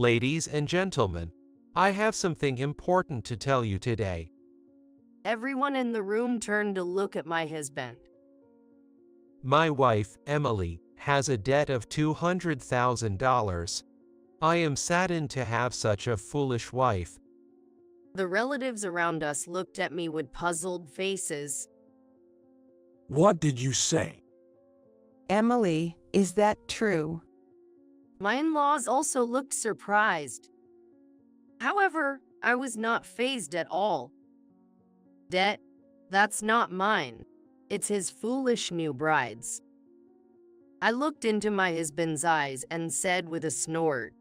Ladies and gentlemen, I have something important to tell you today. Everyone in the room turned to look at my husband. My wife, Emily, has a debt of $200,000. I am saddened to have such a foolish wife. The relatives around us looked at me with puzzled faces. What did you say? Emily, is that true? My in-laws also looked surprised. However, I was not fazed at all. Debt? That's not mine. It's his foolish new bride's. I looked into my husband's eyes and said with a snort.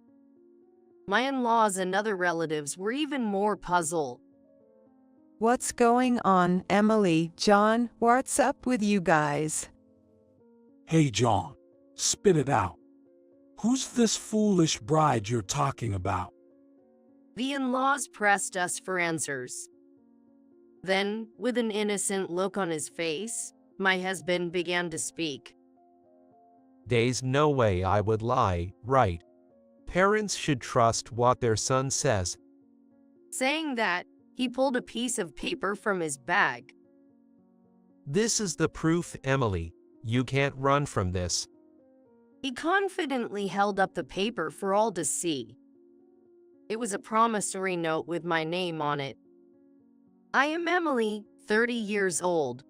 My in-laws and other relatives were even more puzzled. What's going on, Emily? John, what's up with you guys? Hey, John, spit it out. Who's this foolish bride you're talking about? The in-laws pressed us for answers. Then, with an innocent look on his face, my husband began to speak. There's no way I would lie, right? Parents should trust what their son says. Saying that, he pulled a piece of paper from his bag. This is the proof, Emily. You can't run from this. He confidently held up the paper for all to see. It was a promissory note with my name on it. I am Emily, 30 years old.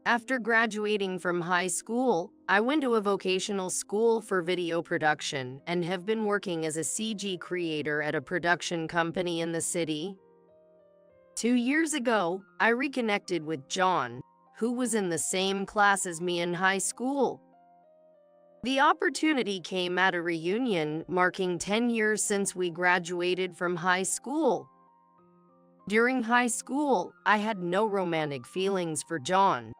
After graduating from high school, I went to a vocational school for video production and have been working as a CG creator at a production company in the city. 2 years ago, I reconnected with John, who was in the same class as me in high school. The opportunity came at a reunion marking 10 years since we graduated from high school. During high school, I had no romantic feelings for John.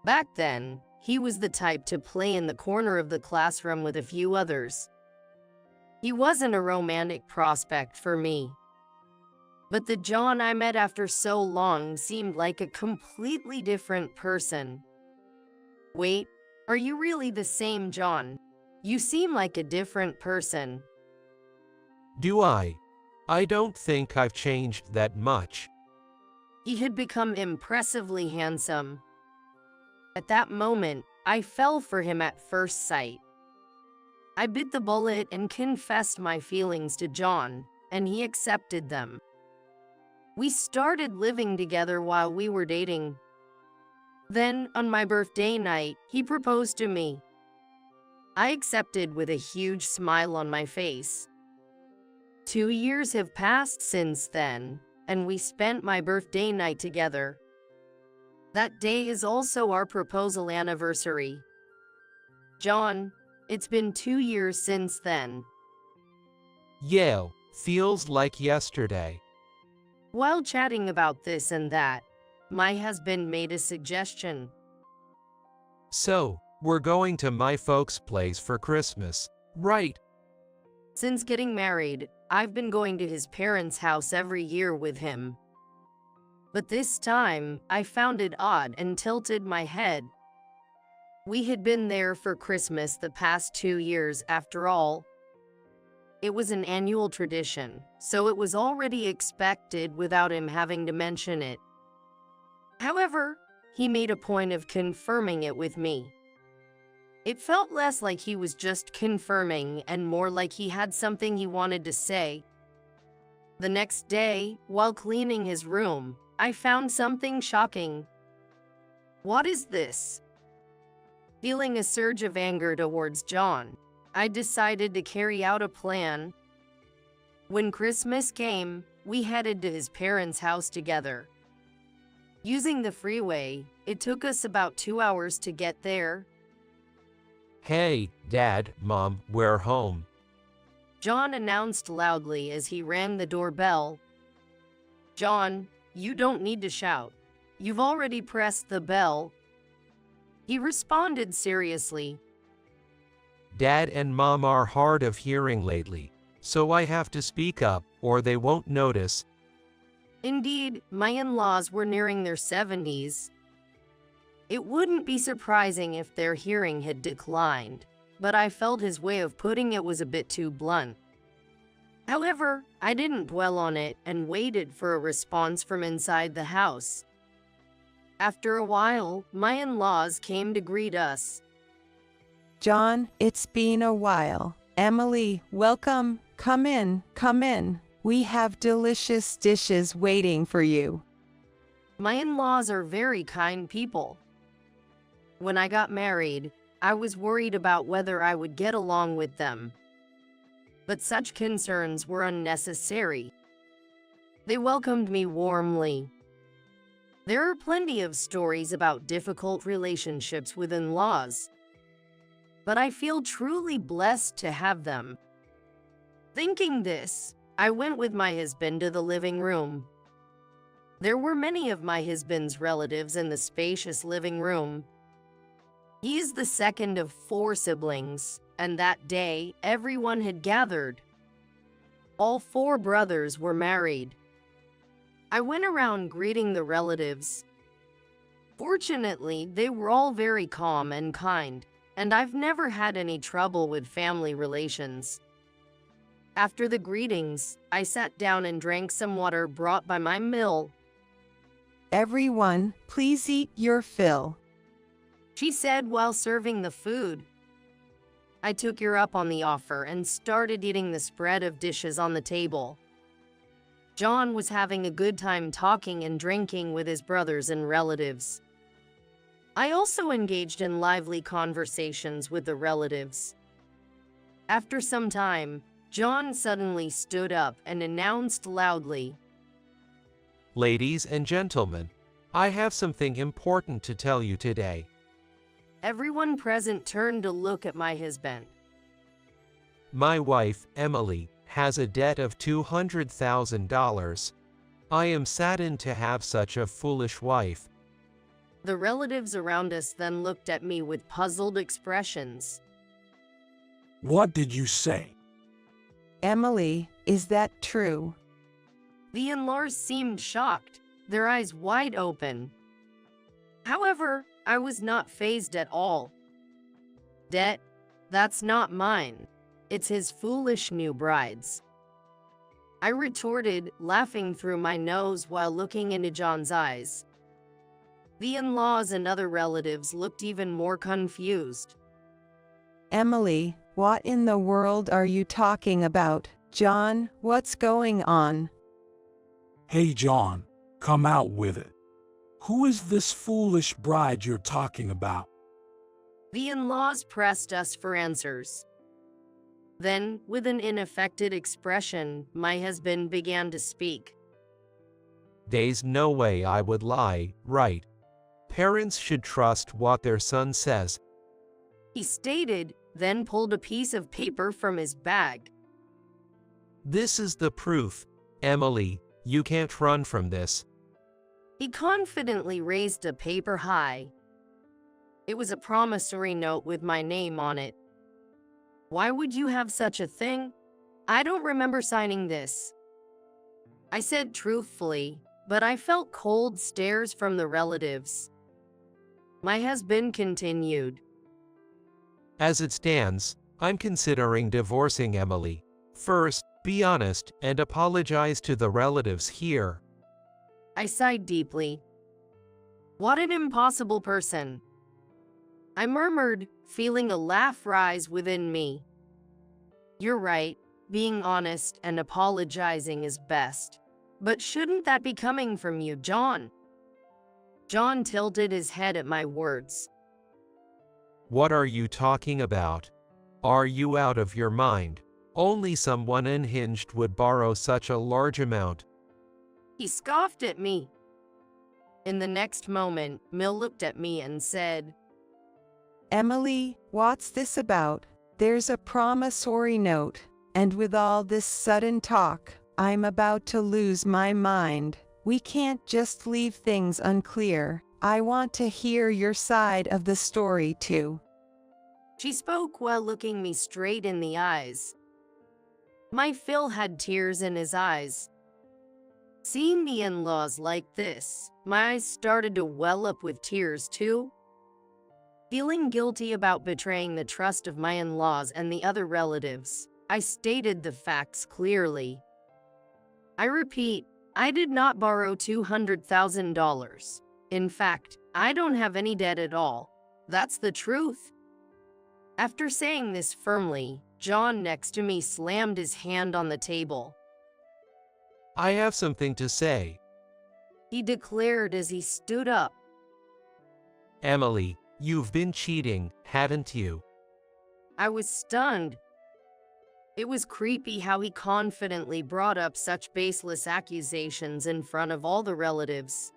Back then, he was the type to play in the corner of the classroom with a few others. He wasn't a romantic prospect for me. But the John I met after so long seemed like a completely different person. Wait, are you really the same John? You seem like a different person. Do I? I don't think I've changed that much. He had become impressively handsome. At that moment, I fell for him at first sight. I bit the bullet and confessed my feelings to John, and he accepted them. We started living together while we were dating. Then, on my birthday night, he proposed to me. I accepted with a huge smile on my face. 2 years have passed since then, and we spent my birthday night together. That day is also our proposal anniversary. John, it's been 2 years since then. Yeah, feels like yesterday. While chatting about this and that, my husband made a suggestion. So, we're going to my folks' place for Christmas, right? Since getting married, I've been going to his parents' house every year with him. But this time, I found it odd and tilted my head. We had been there for Christmas the past 2 years after all. It was an annual tradition, so it was already expected without him having to mention it. However, he made a point of confirming it with me. It felt less like he was just confirming and more like he had something he wanted to say. The next day, while cleaning his room, I found something shocking. What is this? Feeling a surge of anger towards John, I decided to carry out a plan. When Christmas came, we headed to his parents' house together. Using the freeway, it took us about 2 hours to get there. Hey, Dad, Mom, we're home. John announced loudly as he rang the doorbell. John, you don't need to shout. You've already pressed the bell. He responded seriously. Dad and Mom are hard of hearing lately, so I have to speak up, or they won't notice. Indeed, my in-laws were nearing their 70s. It wouldn't be surprising if their hearing had declined, but I felt his way of putting it was a bit too blunt. However, I didn't dwell on it and waited for a response from inside the house. After a while, my in-laws came to greet us. John, it's been a while. Emily, welcome. Come in, come in. We have delicious dishes waiting for you. My in-laws are very kind people. When I got married, I was worried about whether I would get along with them. But such concerns were unnecessary. They welcomed me warmly. There are plenty of stories about difficult relationships with in-laws, but I feel truly blessed to have them. Thinking this, I went with my husband to the living room. There were many of my husband's relatives in the spacious living room. He is the second of 4 siblings, and that day, everyone had gathered. All 4 brothers were married. I went around greeting the relatives. Fortunately, they were all very calm and kind, and I've never had any trouble with family relations. After the greetings, I sat down and drank some water brought by my mill. Everyone, please eat your fill. She said while serving the food. I took her up on the offer and started eating the spread of dishes on the table. John was having a good time talking and drinking with his brothers and relatives. I also engaged in lively conversations with the relatives. After some time, John suddenly stood up and announced loudly, Ladies and gentlemen, I have something important to tell you today. Everyone present turned to look at my husband. My wife, Emily, has a debt of $200,000. I am saddened to have such a foolish wife. The relatives around us then looked at me with puzzled expressions. What did you say? Emily, is that true? The in-laws seemed shocked, their eyes wide open. However, I was not fazed at all. Debt? That's not mine. It's his foolish new bride's. I retorted, laughing through my nose while looking into John's eyes. The in-laws and other relatives looked even more confused. Emily, what in the world are you talking about? John, what's going on? Hey John, come out with it. Who is this foolish bride you're talking about? The in-laws pressed us for answers. Then, with an unaffected expression, my husband began to speak. There's no way I would lie, right? Parents should trust what their son says. He stated, then pulled a piece of paper from his bag. This is the proof. Emily, you can't run from this. He confidently raised a paper high. It was a promissory note with my name on it. Why would you have such a thing? I don't remember signing this. I said truthfully, but I felt cold stares from the relatives. My husband continued. As it stands, I'm considering divorcing Emily. First, be honest and apologize to the relatives here. I sighed deeply. What an impossible person. I murmured, feeling a laugh rise within me. You're right, being honest and apologizing is best. But shouldn't that be coming from you, John? John tilted his head at my words. What are you talking about? Are you out of your mind? Only someone unhinged would borrow such a large amount. He scoffed at me. In the next moment, Mill looked at me and said, Emily, what's this about? There's a promissory note, and with all this sudden talk, I'm about to lose my mind. We can't just leave things unclear. I want to hear your side of the story too. She spoke while looking me straight in the eyes. My Phil had tears in his eyes. Seeing the in-laws like this, my eyes started to well up with tears too. Feeling guilty about betraying the trust of my in-laws and the other relatives, I stated the facts clearly. I repeat, I did not borrow $200,000. In fact, I don't have any debt at all. That's the truth. After saying this firmly, John next to me slammed his hand on the table. I have something to say. He declared as he stood up. Emily, you've been cheating, haven't you? I was stunned. It was creepy how he confidently brought up such baseless accusations in front of all the relatives.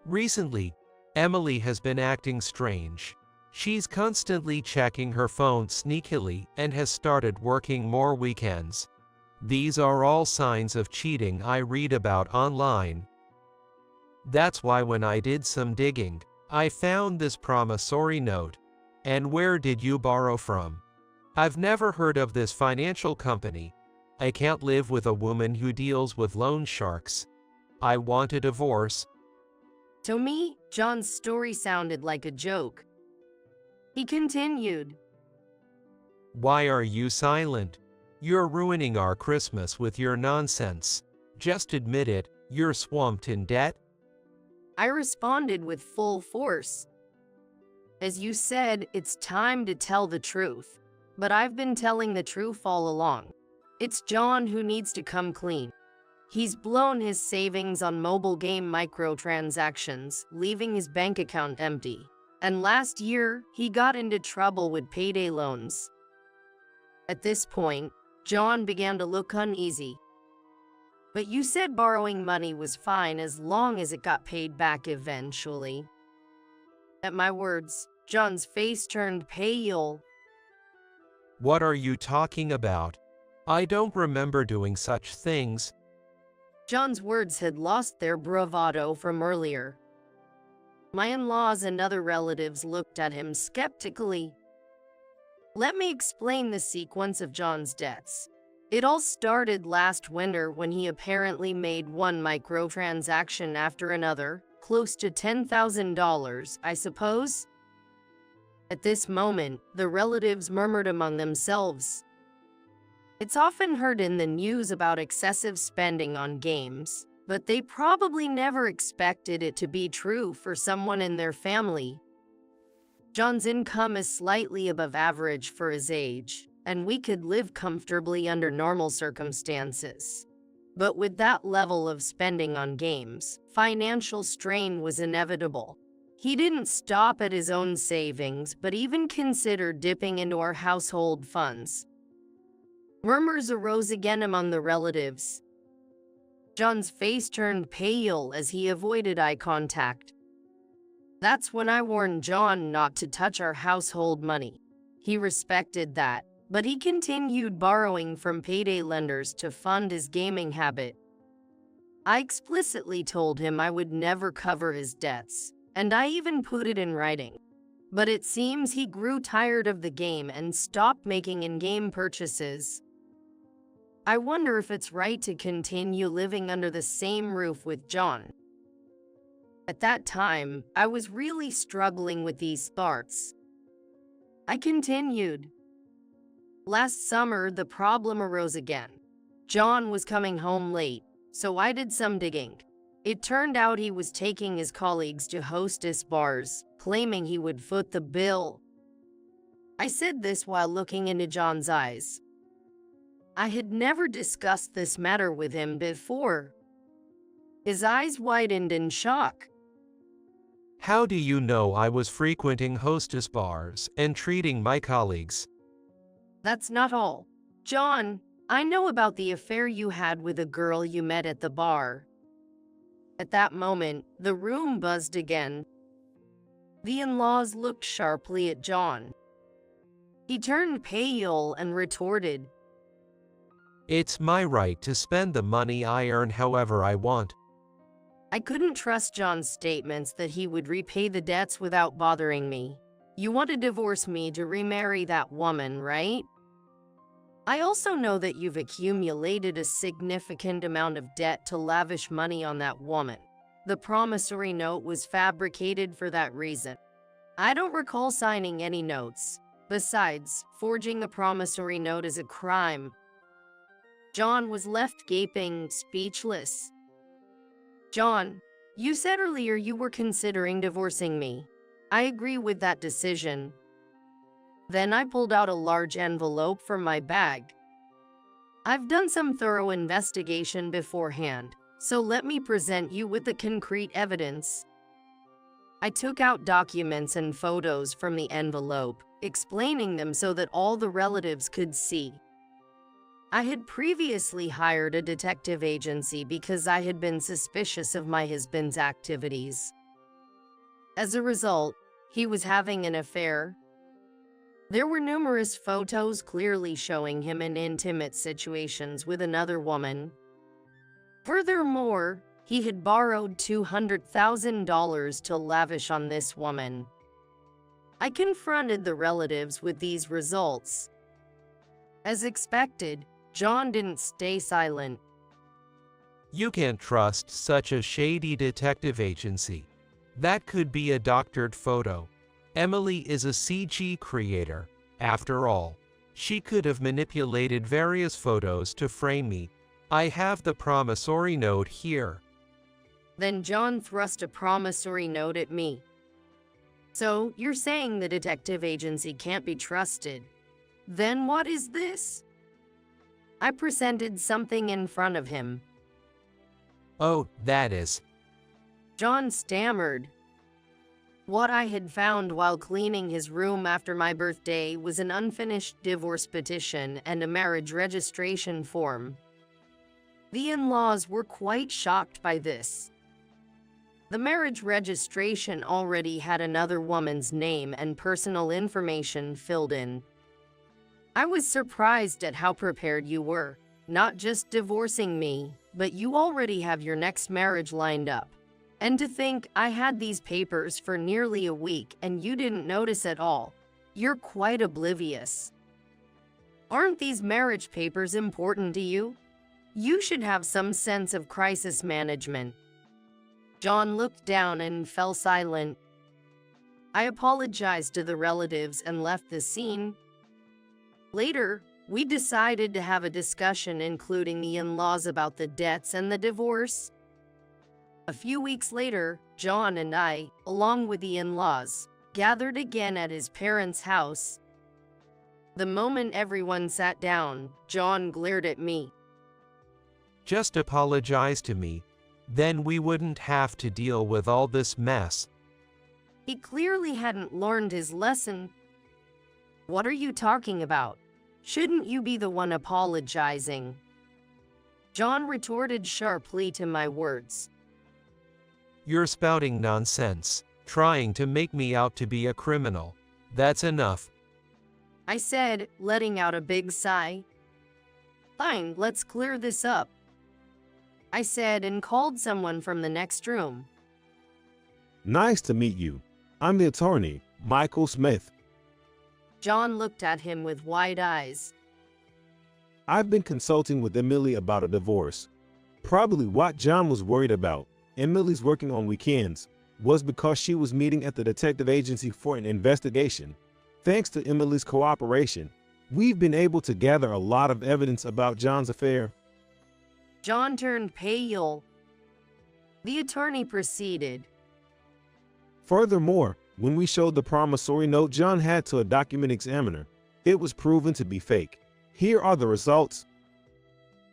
Recently, Emily has been acting strange. She's constantly checking her phone sneakily and has started working more weekends. These are all signs of cheating I read about online. That's why when I did some digging, I found this promissory note. And where did you borrow from? I've never heard of this financial company. I can't live with a woman who deals with loan sharks. I want a divorce. To me, John's story sounded like a joke. He continued. Why are you silent? You're ruining our Christmas with your nonsense. Just admit it, you're swamped in debt. I responded with full force. As you said, it's time to tell the truth. But I've been telling the truth all along. It's John who needs to come clean. He's blown his savings on mobile game microtransactions, leaving his bank account empty. And last year, he got into trouble with payday loans. At this point, John began to look uneasy. But you said borrowing money was fine as long as it got paid back eventually. At my words, John's face turned pale. What are you talking about? I don't remember doing such things. John's words had lost their bravado from earlier. My in-laws and other relatives looked at him skeptically. Let me explain the sequence of John's debts. It all started last winter when he apparently made one microtransaction after another, close to $10,000, I suppose. At this moment, the relatives murmured among themselves. It's often heard in the news about excessive spending on games, but they probably never expected it to be true for someone in their family. John's income is slightly above average for his age, and we could live comfortably under normal circumstances. But with that level of spending on games, financial strain was inevitable. He didn't stop at his own savings, but even considered dipping into our household funds. Murmurs arose again among the relatives. John's face turned pale as he avoided eye contact. That's when I warned John not to touch our household money. He respected that, but he continued borrowing from payday lenders to fund his gaming habit. I explicitly told him I would never cover his debts, and I even put it in writing. But it seems he grew tired of the game and stopped making in-game purchases. I wonder if it's right to continue living under the same roof with John. At that time, I was really struggling with these thoughts. I continued. Last summer, the problem arose again. John was coming home late, so I did some digging. It turned out he was taking his colleagues to hostess bars, claiming he would foot the bill. I said this while looking into John's eyes. I had never discussed this matter with him before. His eyes widened in shock. How do you know I was frequenting hostess bars and treating my colleagues? That's not all. John, I know about the affair you had with a girl you met at the bar. At that moment, the room buzzed again. The in-laws looked sharply at John. He turned pale and retorted, It's my right to spend the money I earn however I want. I couldn't trust John's statements that he would repay the debts without bothering me. You want to divorce me to remarry that woman, right? I also know that you've accumulated a significant amount of debt to lavish money on that woman. The promissory note was fabricated for that reason. I don't recall signing any notes, Besides, forging a promissory note is a crime. John was left gaping, speechless. John, you said earlier you were considering divorcing me. I agree with that decision. Then I pulled out a large envelope from my bag. I've done some thorough investigation beforehand, so let me present you with the concrete evidence. I took out documents and photos from the envelope, explaining them so that all the relatives could see. I had previously hired a detective agency because I had been suspicious of my husband's activities. As a result, he was having an affair. There were numerous photos clearly showing him in intimate situations with another woman. Furthermore, he had borrowed $200,000 to lavish on this woman. I confronted the relatives with these results. As expected, John didn't stay silent. You can't trust such a shady detective agency. That could be a doctored photo. Emily is a CG creator. After all, she could have manipulated various photos to frame me. I have the promissory note here. Then John thrust a promissory note at me. So, you're saying the detective agency can't be trusted? Then what is this? I presented something in front of him. Oh, that is. John stammered. What I had found while cleaning his room after my birthday was an unfinished divorce petition and a marriage registration form. The in-laws were quite shocked by this. The marriage registration already had another woman's name and personal information filled in. I was surprised at how prepared you were, not just divorcing me, but you already have your next marriage lined up. And to think I had these papers for nearly a week and you didn't notice at all. You're quite oblivious. Aren't these marriage papers important to you? You should have some sense of crisis management. John looked down and fell silent. I apologized to the relatives and left the scene. Later, we decided to have a discussion including the in-laws about the debts and the divorce. A few weeks later, John and I, along with the in-laws, gathered again at his parents' house. The moment everyone sat down, John glared at me. Just apologize to me. Then we wouldn't have to deal with all this mess. He clearly hadn't learned his lesson. What are you talking about? Shouldn't you be the one apologizing? John retorted sharply to my words. You're spouting nonsense, trying to make me out to be a criminal. That's enough. I said, letting out a big sigh. Fine, let's clear this up. I said and called someone from the next room. Nice to meet you. I'm the attorney, Michael Smith. John looked at him with wide eyes. I've been consulting with Emily about a divorce. Probably what John was worried about, Emily's working on weekends, was because she was meeting at the detective agency for an investigation. Thanks to Emily's cooperation, we've been able to gather a lot of evidence about John's affair. John turned pale. The attorney proceeded. Furthermore, when we showed the promissory note John had to a document examiner, it was proven to be fake. Here are the results.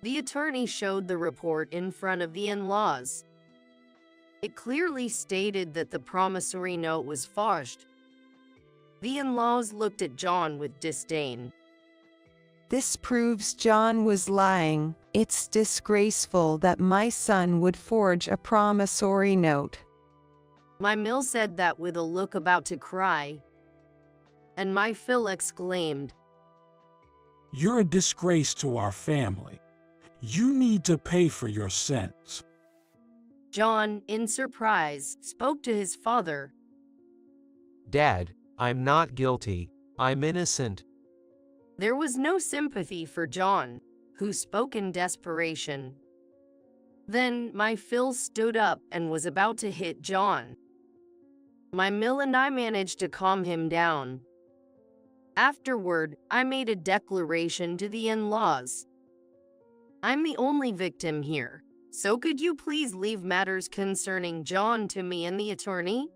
The attorney showed the report in front of the in-laws. It clearly stated that the promissory note was forged. The in-laws looked at John with disdain. This proves John was lying. It's disgraceful that my son would forge a promissory note. My Mill said that with a look about to cry. And my Phil exclaimed, You're a disgrace to our family. You need to pay for your sins. John, in surprise, spoke to his father. Dad, I'm not guilty. I'm innocent. There was no sympathy for John, who spoke in desperation. Then my Phil stood up and was about to hit John. My Mill and I managed to calm him down. Afterward, I made a declaration to the in-laws. I'm the only victim here, so could you please leave matters concerning John to me and the attorney?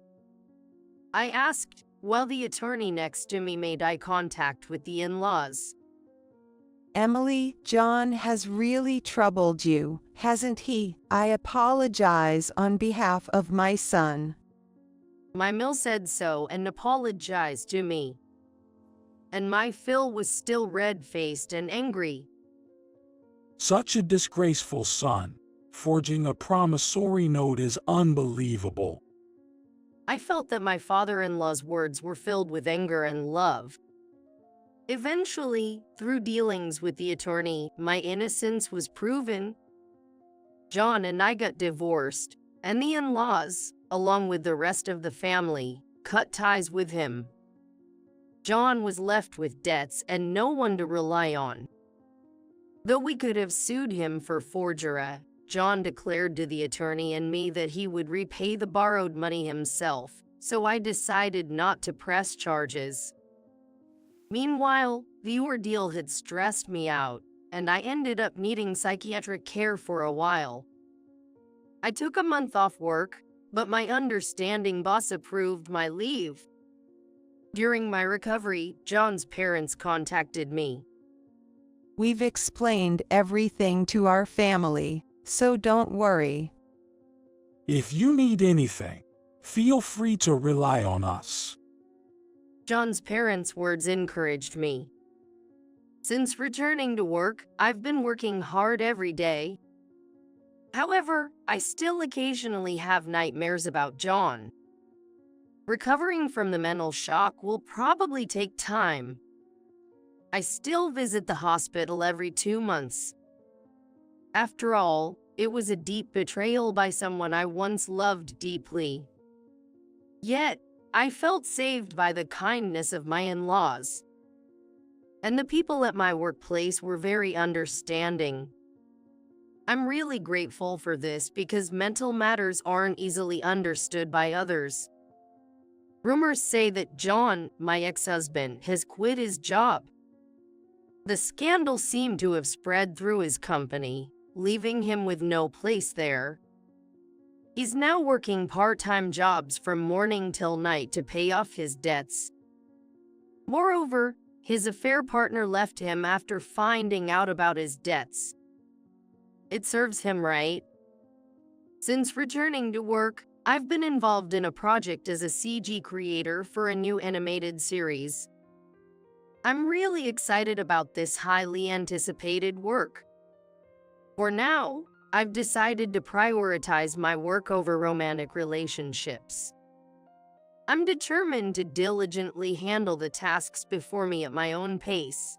I asked, while the attorney next to me made eye contact with the in-laws. Emily, John has really troubled you, hasn't he? I apologize on behalf of my son. My mill said so and apologized to me. And my Phil was still red-faced and angry. Such a disgraceful son. Forging a promissory note is unbelievable. I felt that my father-in-law's words were filled with anger and love. Eventually, through dealings with the attorney, my innocence was proven. John and I got divorced, and the in-laws, along with the rest of the family, cut ties with him. John was left with debts and no one to rely on. Though we could have sued him for forgery, John declared to the attorney and me that he would repay the borrowed money himself, so I decided not to press charges. Meanwhile, the ordeal had stressed me out, and I ended up needing psychiatric care for a while. I took a month off work, but my understanding boss approved my leave. During my recovery, John's parents contacted me. We've explained everything to our family, so don't worry. If you need anything, feel free to rely on us. John's parents' words encouraged me. Since returning to work, I've been working hard every day. However, I still occasionally have nightmares about John. Recovering from the mental shock will probably take time. I still visit the hospital every 2 months. After all, it was a deep betrayal by someone I once loved deeply. Yet, I felt saved by the kindness of my in-laws. And the people at my workplace were very understanding. I'm really grateful for this because mental matters aren't easily understood by others. Rumors say that John, my ex-husband, has quit his job. The scandal seemed to have spread through his company, leaving him with no place there. He's now working part-time jobs from morning till night to pay off his debts. Moreover, his affair partner left him after finding out about his debts. It serves him right. Since returning to work, I've been involved in a project as a CG creator for a new animated series. I'm really excited about this highly anticipated work. For now, I've decided to prioritize my work over romantic relationships. I'm determined to diligently handle the tasks before me at my own pace.